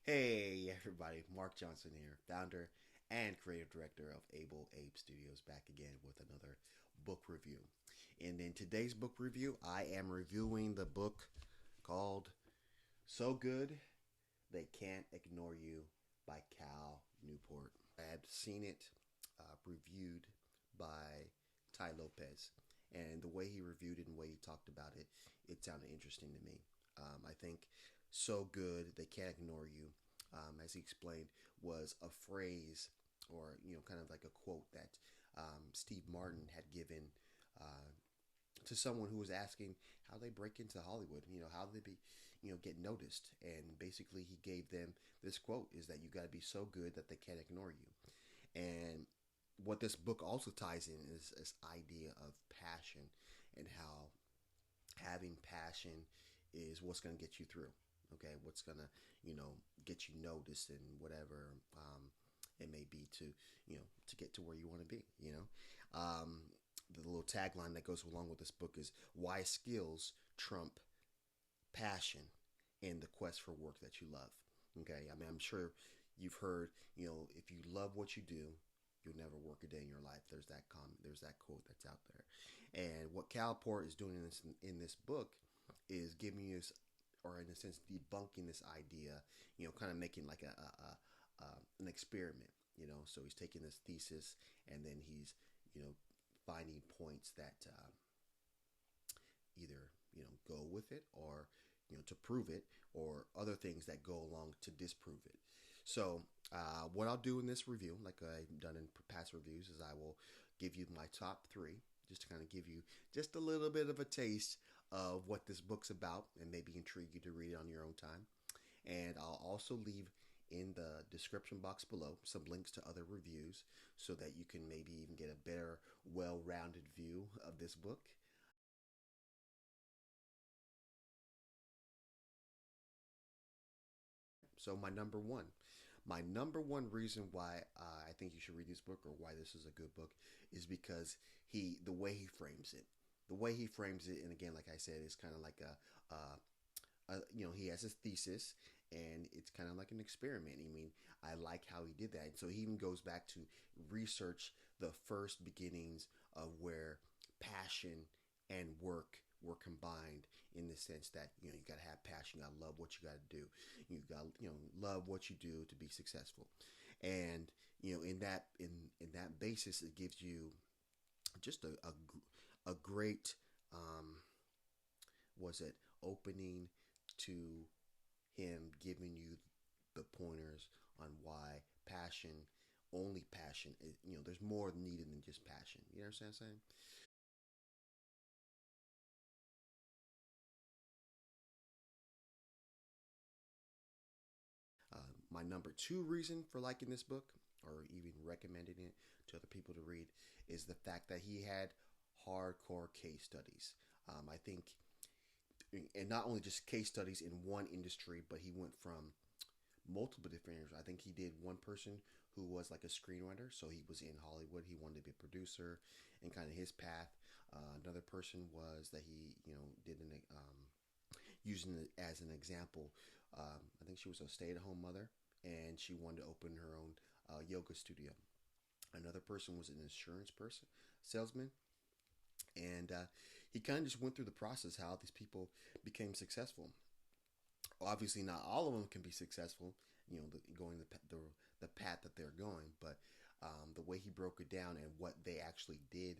Hey everybody, Mark Johnson here, founder and creative director of Able Abe Studios, back again with another book review. And in today's book review, I am reviewing the book called So Good They Can't Ignore You by Cal Newport. I had seen it reviewed by Ty Lopez, and the way he reviewed it and the way he talked about it, it sounded interesting to me. I think so good they can't ignore you, as he explained, was a phrase or kind of like a quote that Steve Martin had given uh, to someone who was asking how they break into Hollywood. How they be, get noticed. And basically, he gave them this quote: "Is that you got to be so good that they can't ignore you." And what this book also ties in is this idea of passion and how having passion is what's going to get you through. Okay, what's going to get you noticed and whatever it may be to get to where you want to be. The little tagline that goes along with this book is why skills trump passion in the quest for work that you love. Okay, I mean, I'm sure you've heard, if you love what you do, you'll never work a day in your life. There's that quote that's out there. And what Cal Port is doing in this book is giving you, or in a sense, debunking this idea. Kind of making like an experiment. So he's taking this thesis and then he's finding points that either go with it or to prove it, or other things that go along to disprove it. So what I'll do in this review, like I've done in past reviews, is I will give you my top three, just to kind of give you just a little bit of a taste of what this book's about and maybe intrigue you to read it on your own time. And I'll also leave in the description box below some links to other reviews so that you can maybe even get a better, well rounded view of this book. So, my number one reason why I think you should read this book, or why this is a good book, is because the way he frames it, and again, like I said, it's kind of like he has his thesis, and it's kind of like an experiment. I mean, I like how he did that. So he even goes back to research the first beginnings of where passion and work were combined, in the sense that you got to have passion, you got to love what you got to do, you got love what you do to be successful. And in that basis, it gives you just a great was it opening to him giving you the pointers on why passion, only passion, there's more needed than just passion. You understand what I'm saying? My number two reason for liking this book, or even recommending it to other people to read, is the fact that he had hardcore case studies. I think, and not only just case studies in one industry, but he went from multiple different areas. I think he did one person who was like a screenwriter, so he was in Hollywood. He wanted to be a producer, and kind of his path. Another person was that he, did using it as an example. I think she was a stay-at-home mother, and she wanted to open her own yoga studio. Another person was an insurance person, salesman, and he kind of just went through the process how these people became successful. Obviously, not all of them can be successful, going the path that they're going, but the way he broke it down and what they actually did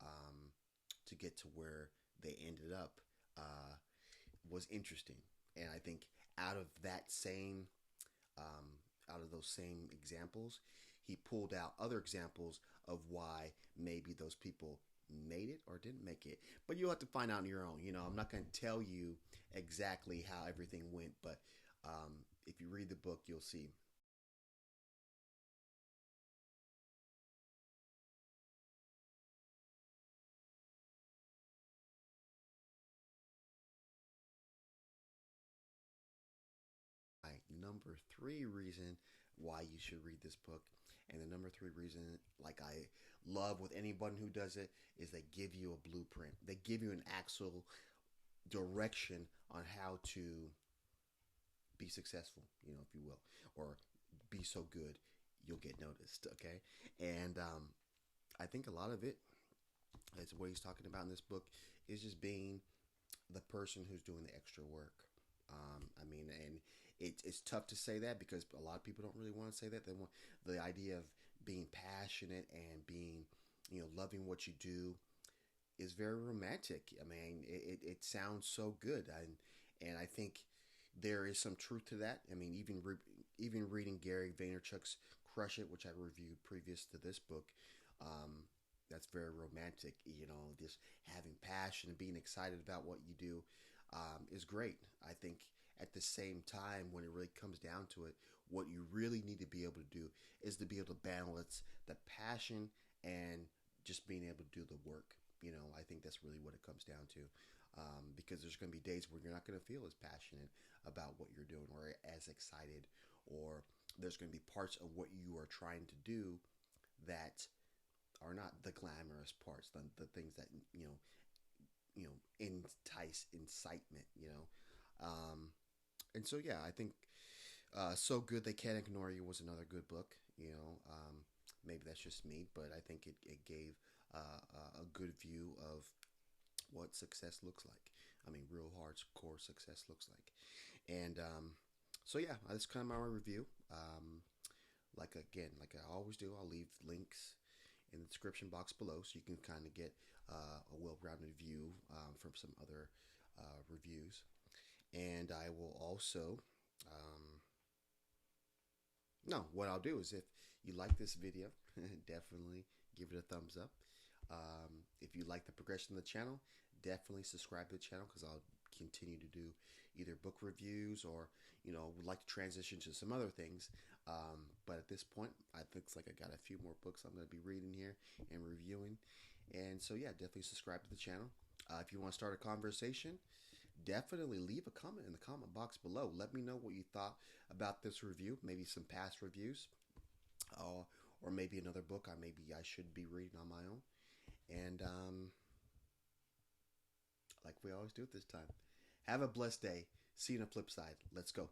um, to get to where they ended up was interesting. And I think out of that same um, out of those same examples, he pulled out other examples of why maybe those people made it or didn't make it. But you'll have to find out on your own. I'm not going to tell you exactly how everything went, but if you read the book, you'll see. My number three reason why you should read this book, and the number three reason, like I love with anyone who does it, is they give you a blueprint. They give you an actual direction on how to be successful, if you will, or be so good you'll get noticed. Okay, and I think a lot of it is what he's talking about in this book is just being the person who's doing the extra work. I mean, and it's tough to say that because a lot of people don't really want to say that. They want the idea of being passionate and being, loving what you do is very romantic. I mean, it sounds so good, and I think there is some truth to that. I mean, even reading Gary Vaynerchuk's Crush It, which I reviewed previous to this book, that's very romantic. Just having passion and being excited about what you do is great. I think at the same time, when it really comes down to it, what you really need to be able to do is to be able to balance the passion and just being able to do the work. I think that's really what it comes down to. Because there's going to be days where you're not going to feel as passionate about what you're doing or as excited, or there's going to be parts of what you are trying to do that are not the glamorous parts, the things that entice incitement. And so yeah, I think So Good They Can't Ignore You was another good book. Maybe that's just me, but I think it gave a good view of what success looks like. I mean, real hardcore success looks like. And so yeah, that's kind of my review. Like I always do, I'll leave links in the description box below so you can kind of get a well-rounded view from some other reviews. And I will also, no, what I'll do is if you like this video, definitely give it a thumbs up. If you like the progression of the channel, definitely subscribe to the channel because I'll continue to do either book reviews or, would like to transition to some other things. But at this point, I think it's like I got a few more books I'm going to be reading here and reviewing. And so, yeah, definitely subscribe to the channel. If you want to start a conversation, definitely leave a comment in the comment box below. Let me know what you thought about this review, maybe some past reviews, or maybe another book I should be reading on my own. And like we always do at this time, have a blessed day. See you on the flip side. Let's go.